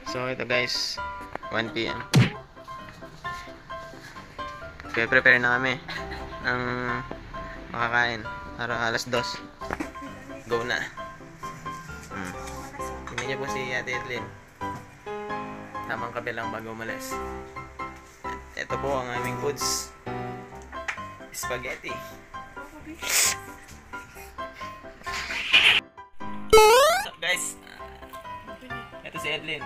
So ito guys, 1 PM. Prepare na kami ng makakain para alas 2. Go na. Tingnan niyo po si Ate Edlyn. Tamang kape lang bago umalis. Ito po ang aming foods. Spaghetti. What's up guys? Ito si Edlyn.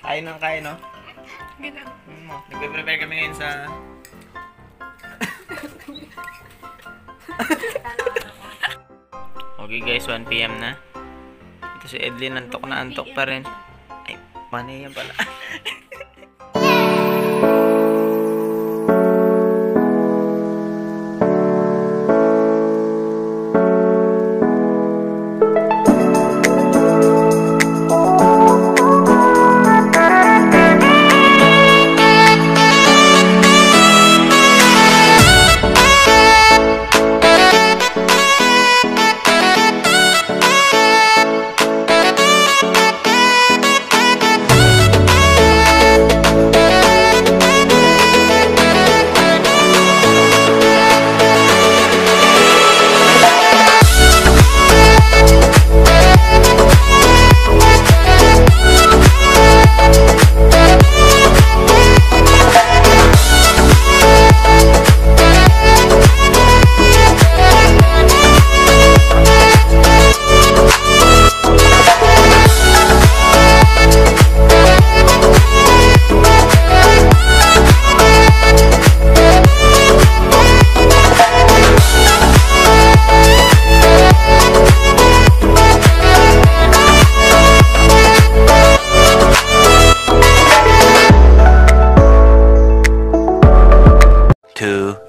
Kain ng kain, no? Nagpe-prepare kami ngayon sa... Okay guys, 1 PM na. Ito si Edlyn, antok na antok pa rin. Ay, panay yan pala.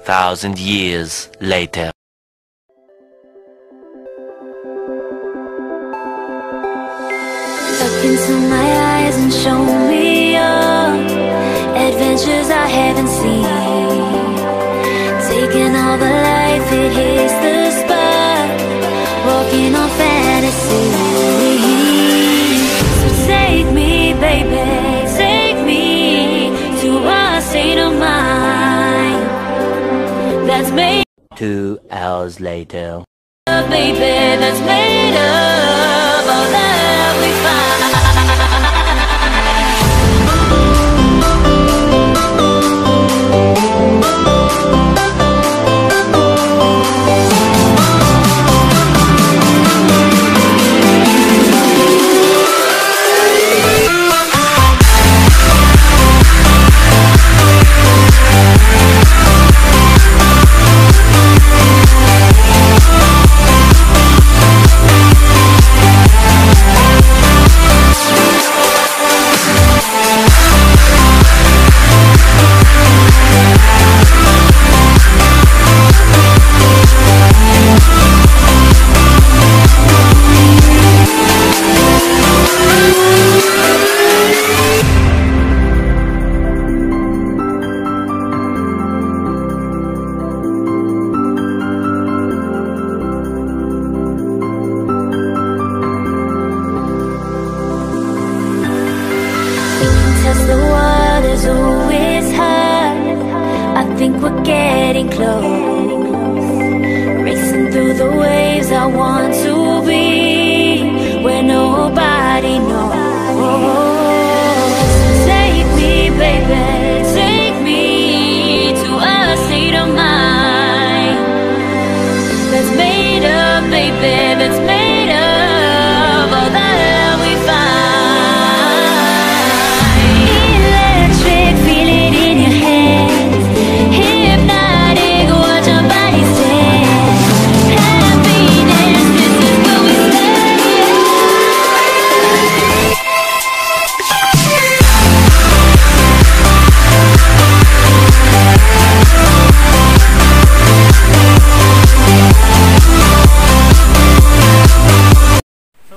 Thousand years later. Look into my eyes and show me your adventures I haven't seen. Taking all the life, it hits the spot. Walking on fantasy. So take me, baby, take me to a state of mind that's made 2 hours later. Baby, that's made of all that we find. The water's always high. I think we're getting close. Racing through the waves, I want to be where nobody knows. Take me, baby, take me to a state of mind that's made up, baby, that's made of all that we find.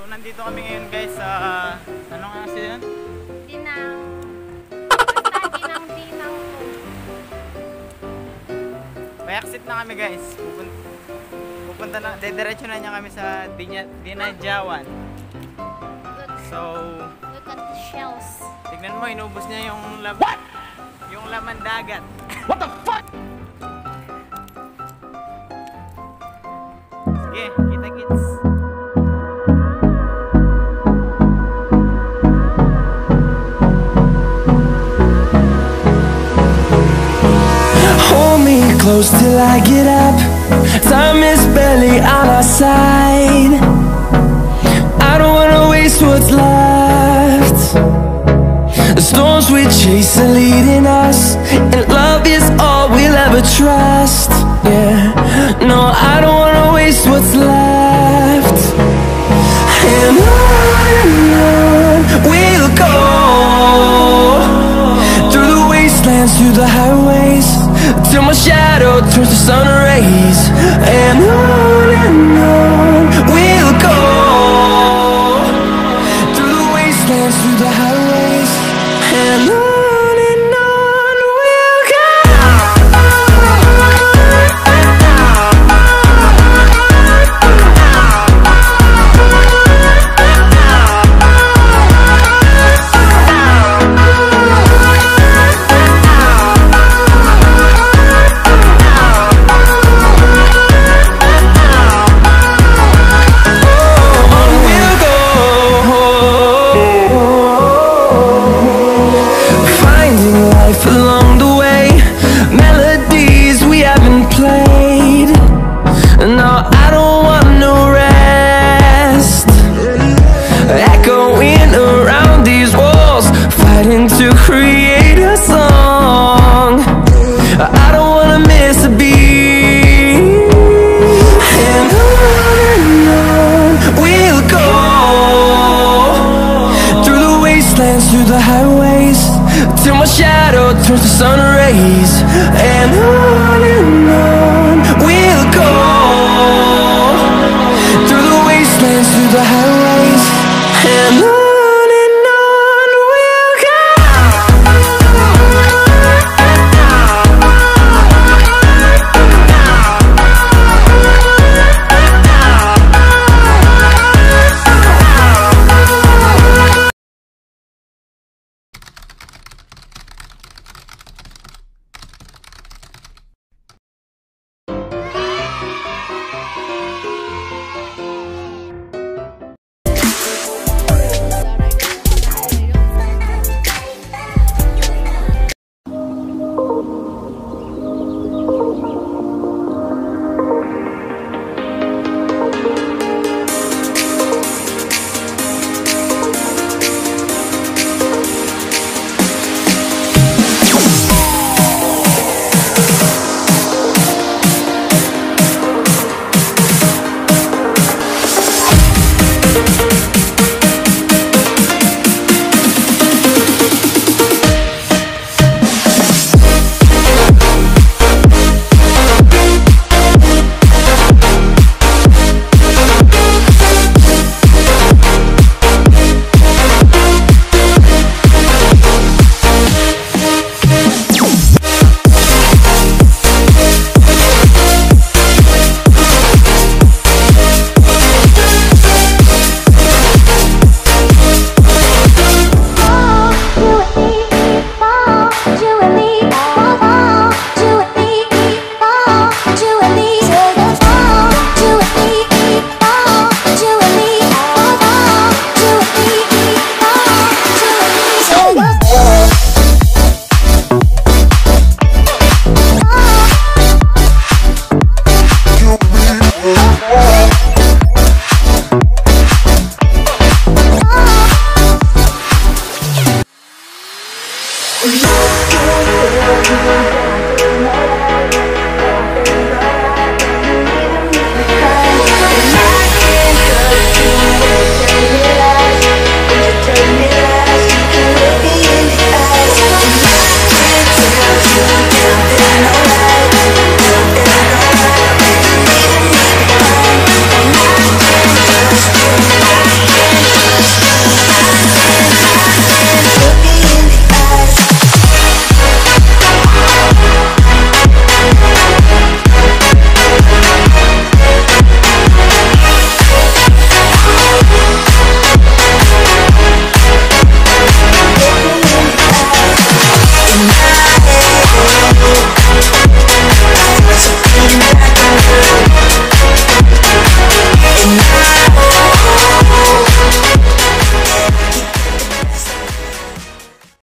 Nandito kami ngayon guys sa ano nga kasi yun? Dinang May exit na kami guys. Pupunta na, dediretso na niya kami sa Dinadiawan. So, look at the shells. Tignan mo, inubos niya yung laman. Yung laman dagat. What the fuck? Sige, kita-kits. Hold me close till I get up. Time is barely on our side. I don't wanna waste what's left. The storms we chase are leading us, and love is all we'll ever trust. Yeah, no, I don't wanna waste what's left. And on we'll go, through the wastelands, through the highways, till my shadow turns to sun rays. And on we'll go, through the wastelands, through the highways, and on we'll go. Along the way, melodies we haven't played. No, I don't want no rest. Echoing around these walls, fighting to create a song. I don't wanna miss a beat. And on we'll go, through the wastelands, through the highways, till my shadow turns to sun rays.